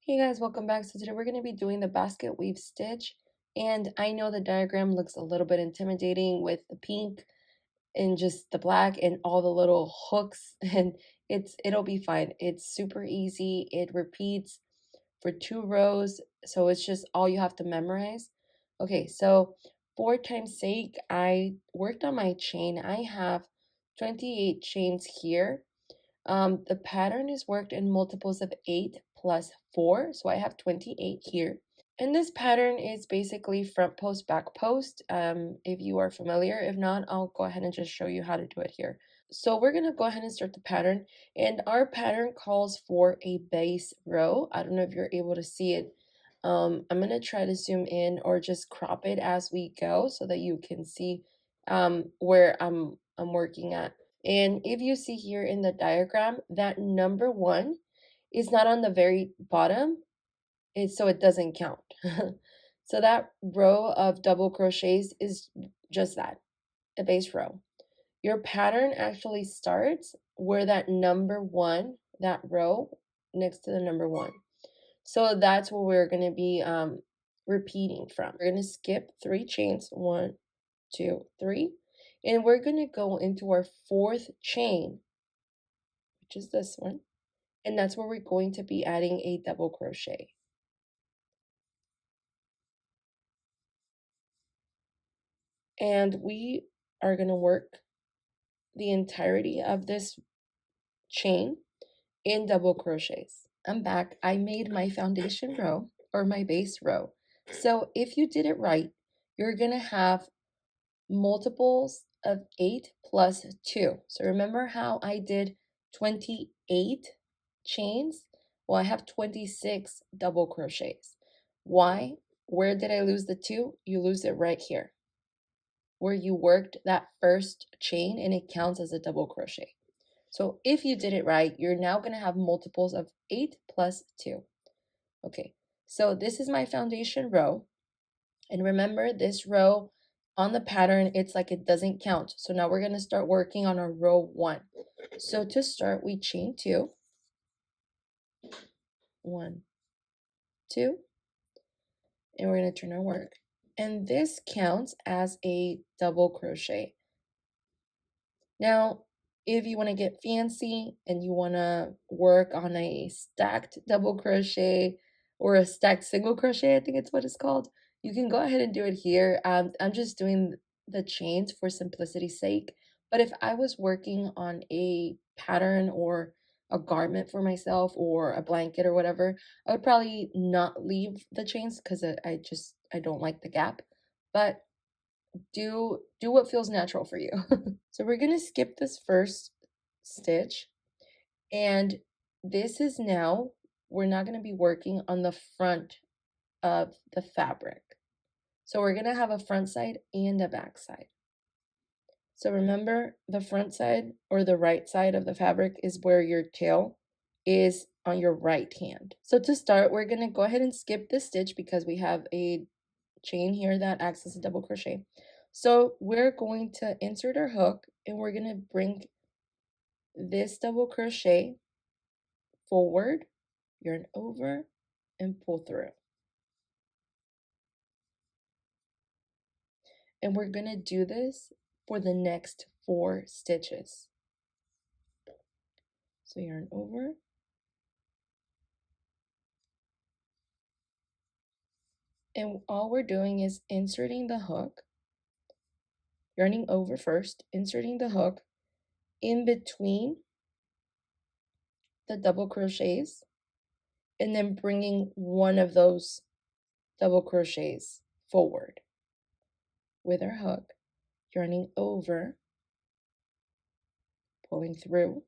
Hey guys, welcome back. So today we're going to be doing the basket weave stitch. And I know the diagram looks a little bit intimidating with the pink and just the black and all the little hooks and it'll be fine. It's super easy. It repeats for 2 rows, so it's just all you have to memorize. Okay, so for time's sake, I worked on my chain. I have 28 chains here. The pattern is worked in multiples of 8 plus 4, so I have 28 here. And this pattern is basically front post, back post, if you are familiar. If not, I'll go ahead and just show you how to do it here. So we're going to go ahead and start the pattern. And our pattern calls for a base row. I don't know if you're able to see it. I'm going to try to zoom in or just crop it as we go so that you can see where I'm working at. And if you see here in the diagram, that number 1 is not on the very bottom, so it doesn't count. So that row of double crochets is just that, a base row. Your pattern actually starts where that number 1, that row next to the number 1. So that's what we're going to be repeating from. We're going to skip 3 chains, 1, 2, 3. And we're going to go into our 4th chain, which is this one. And that's where we're going to be adding a double crochet. And we are going to work the entirety of this chain in double crochets. I'm back. I made my foundation row or my base row. So if you did it right, you're going to have multiples of 8 plus 2. So remember how I did 28 chains? Well, I have 26 double crochets. Why? Where did I lose the 2? You lose it right here, where you worked that first chain and it counts as a double crochet. So if you did it right, you're now going to have multiples of 8 plus 2. Okay, so this is my foundation row. And remember, this row on the pattern, it's like it doesn't count. So now we're going to start working on our row 1. So to start, we chain 2. 1, 2. And we're going to turn our work. And this counts as a double crochet. Now, if you want to get fancy and you want to work on a stacked double crochet or a stacked single crochet, I think it's what it's called, you can go ahead and do it here. I'm just doing the chains for simplicity's sake. But if I was working on a pattern or a garment for myself or a blanket or whatever, I would probably not leave the chains because I don't like the gap. But do what feels natural for you. So we're going to skip this first stitch, and this is now, we're not going to be working on the front of the fabric. So we're going to have a front side and a back side. So remember, the front side or the right side of the fabric is where your tail is on your right hand. So to start, we're going to go ahead and skip this stitch because we have a chain here that acts as a double crochet. So we're going to insert our hook and we're going to bring this double crochet forward, yarn over, and pull through. And we're going to do this for the next 4 stitches. So yarn over, and all we're doing is inserting the hook, yarning over first, inserting the hook in between the double crochets, and then bringing one of those double crochets forward with our hook, yarning over, pulling through,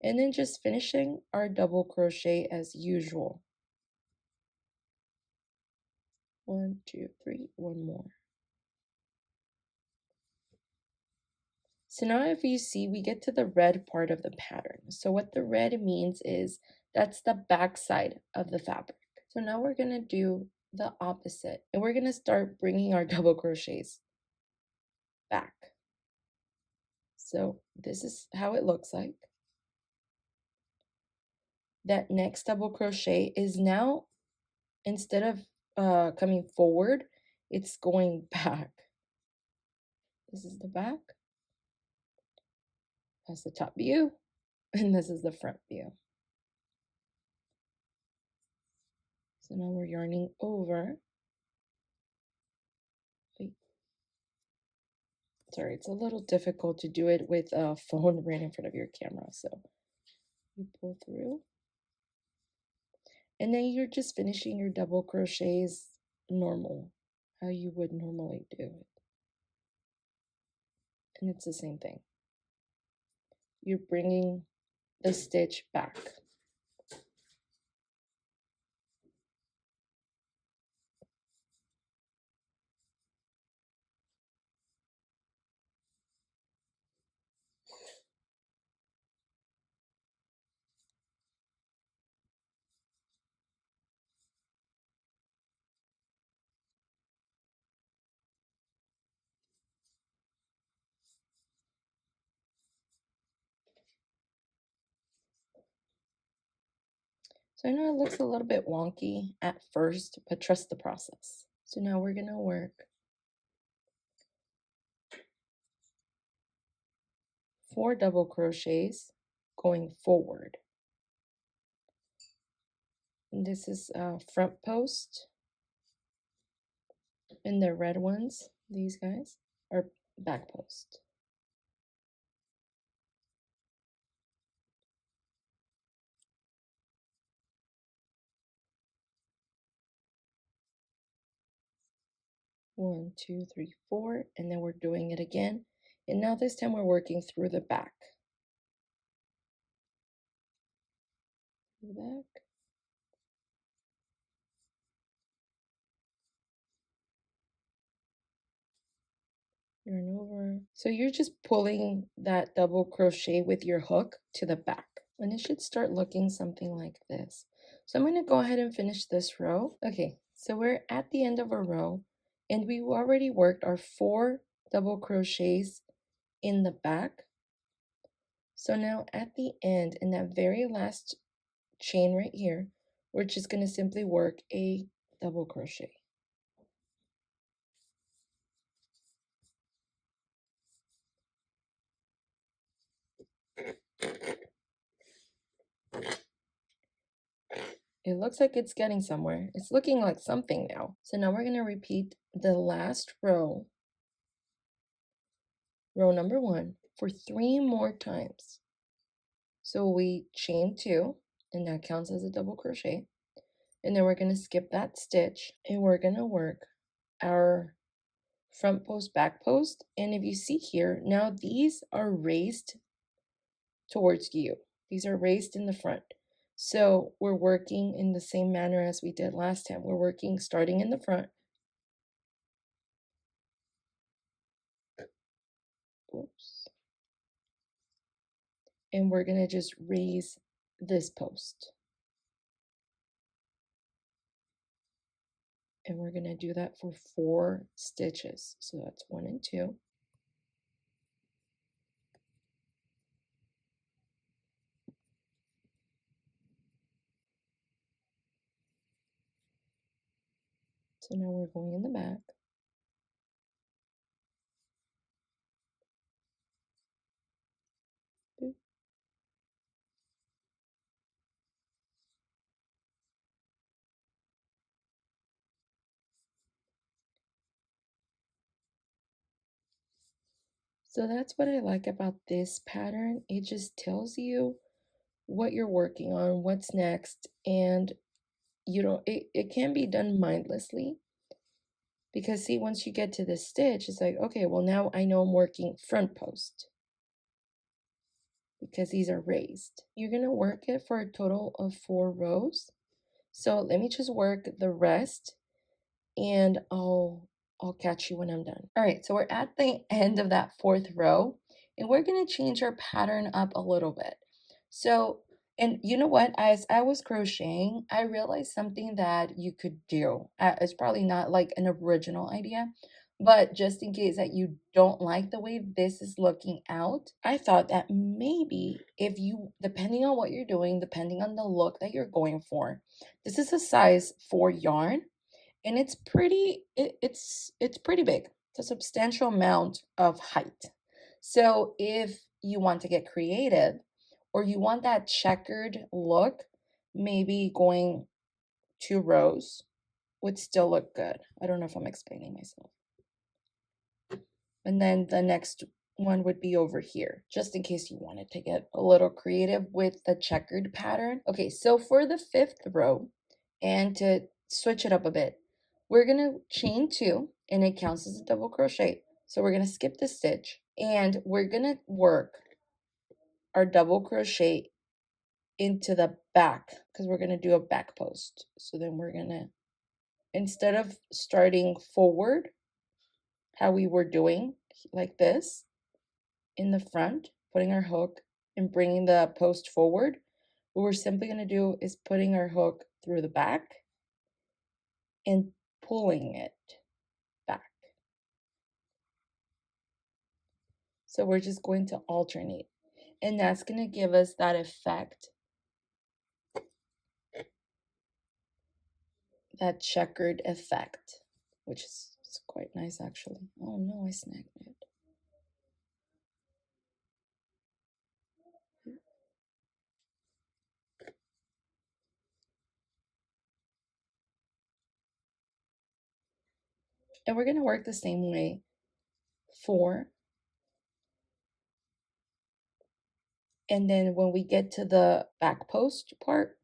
and then just finishing our double crochet as usual. 1, 2, 3, one more. So now if you see, we get to the red part of the pattern. So what the red means is that's the back side of the fabric. So now we're going to do the opposite, and we're going to start bringing our double crochets back. So this is how it looks like. that next double crochet is now, instead of coming forward, it's going back. This is the back, that's the top view, and this is the front view. So now we're yarning over. Wait. Sorry, it's a little difficult to do it with a phone right in front of your camera. So you pull through, and then you're just finishing your double crochets normal, how you would normally do it. And it's the same thing. You're bringing the stitch back. So I know it looks a little bit wonky at first, but trust the process. So now we're gonna work 4 double crochets going forward. And this is front post, and the red ones, these guys, are back post. One, two, three, four, and then we're doing it again. And now this time we're working through the back. Through the back. Yarn over. So you're just pulling that double crochet with your hook to the back. And it should start looking something like this. So I'm going to go ahead and finish this row. Okay, so we're at the end of a row, and we've already worked our 4 double crochets in the back. So now at the end, in that very last chain right here, we're just going to simply work a double crochet. It looks like it's getting somewhere. It's looking like something now. So now we're going to repeat the last row, row number 1, for 3 more times. So we chain 2, and that counts as a double crochet. And then we're going to skip that stitch, and we're going to work our front post, back post. And if you see here, now these are raised towards you. These are raised in the front. So we're working in the same manner as we did last time. We're working starting in the front. Oops. And we're going to just raise this post. And we're going to do that for 4 stitches. So that's 1 and 2. So now we're going in the back. Boop. So that's what I like about this pattern. It just tells you what you're working on, what's next, and you know, it can be done mindlessly. Because see, once you get to this stitch, it's like, okay, well now I know I'm working front post because these are raised. You're gonna work it for a total of 4 rows. So let me just work the rest, and I'll catch you when I'm done. All right, so we're at the end of that 4th row, and we're gonna change our pattern up a little bit. So, and you know what, as I was crocheting, I realized something that you could do. It's probably not like an original idea, But just in case that you don't like the way this is looking out, I thought that maybe if you, depending on what you're doing, depending on the look that you're going for, this is a size 4 yarn, and it's pretty, it's pretty big. It's a substantial amount of height. So if you want to get creative or you want that checkered look, maybe going 2 rows would still look good. I don't know if I'm explaining myself. And then the next one would be over here, just in case you wanted to get a little creative with the checkered pattern. Okay, so for the 5th row, and to switch it up a bit, we're gonna chain 2, and it counts as a double crochet. So we're gonna skip the stitch, and we're gonna work our double crochet into the back, because we're gonna do a back post. So then we're gonna, instead of starting forward, how we were doing like this in the front, putting our hook and bringing the post forward, what we're simply going to do is putting our hook through the back and pulling it back. So we're just going to alternate, and that's going to give us that effect, that checkered effect, which is quite nice actually. Oh no, I snagged it. And we're going to work the same way for, and then when we get to the back post part,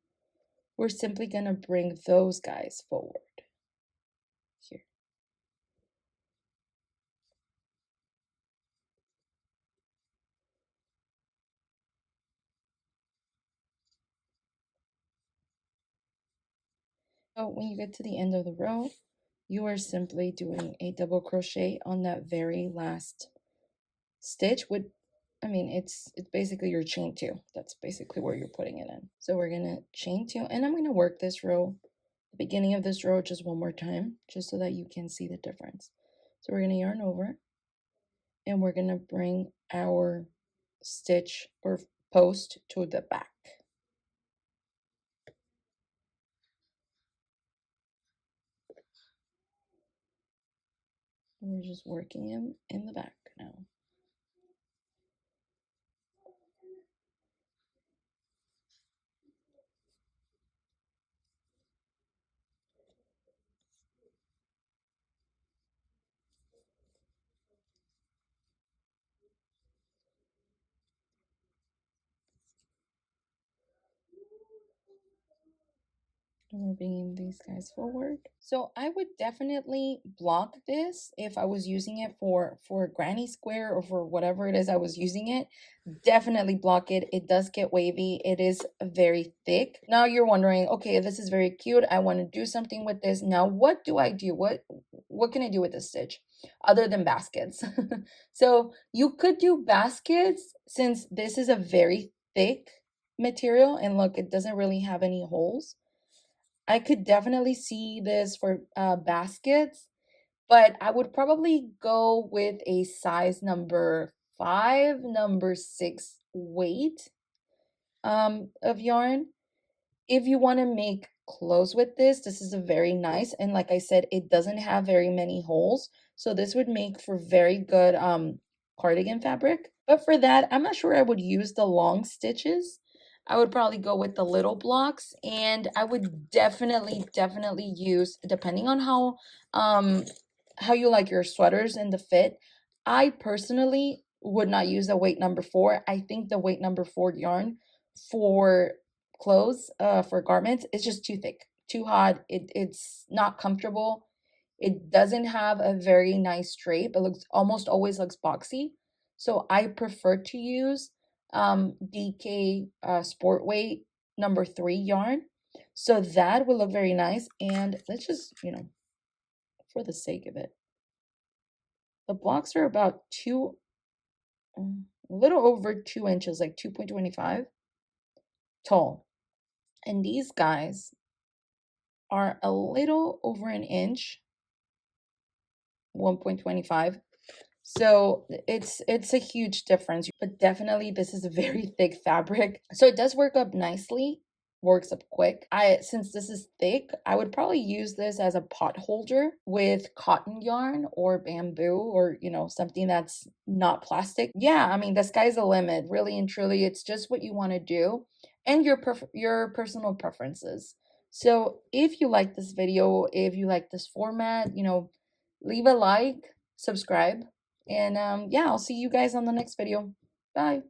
we're simply going to bring those guys forward here. So when you get to the end of the row, you are simply doing a double crochet on that very last stitch. With, I mean, it's basically your chain 2. That's basically where you're putting it in. So we're gonna chain 2, and I'm gonna work this row, the beginning of this row, just one more time, just so that you can see the difference. So we're gonna yarn over, and we're gonna bring our stitch or post to the back. We're just working him in the back now. And we're bringing these guys forward. So I would definitely block this if I was using it for granny square or for whatever it is I was using it. Definitely block it. It does get wavy. It is very thick. Now you're wondering, okay, this is very cute. I want to do something with this. Now what do I do? What can I do with this stitch other than baskets? So you could do baskets, since this is a very thick material, and look, it doesn't really have any holes. I could definitely see this for baskets, but I would probably go with a size number 5, number 6 weight of yarn. If you want to make clothes with this, this is a very nice, and like I said, it doesn't have very many holes, so this would make for very good cardigan fabric. But for that, I'm not sure I would use the long stitches. I would probably go with the little blocks, and I would definitely use, depending on how you like your sweaters and the fit. I personally would not use the weight number 4. I think the weight number 4 yarn for clothes, for garments, is just too thick, too hot. It's not comfortable. It doesn't have a very nice drape. It looks, almost always looks boxy. So I prefer to use DK sport weight number 3 yarn. So that will look very nice. And let's just, for the sake of it, the blocks are about a little over 2 inches, like 2.25 tall. And these guys are a little over an inch 1.25. So it's a huge difference, but definitely this is a very thick fabric. So it does work up nicely, works up quick. Since this is thick, I would probably use this as a pot holder with cotton yarn or bamboo, or something that's not plastic. Yeah, I mean, the sky's the limit, really and truly. It's just what you want to do and your personal preferences. So if you like this video, if you like this format, leave a like, subscribe, and yeah, I'll see you guys on the next video. Bye.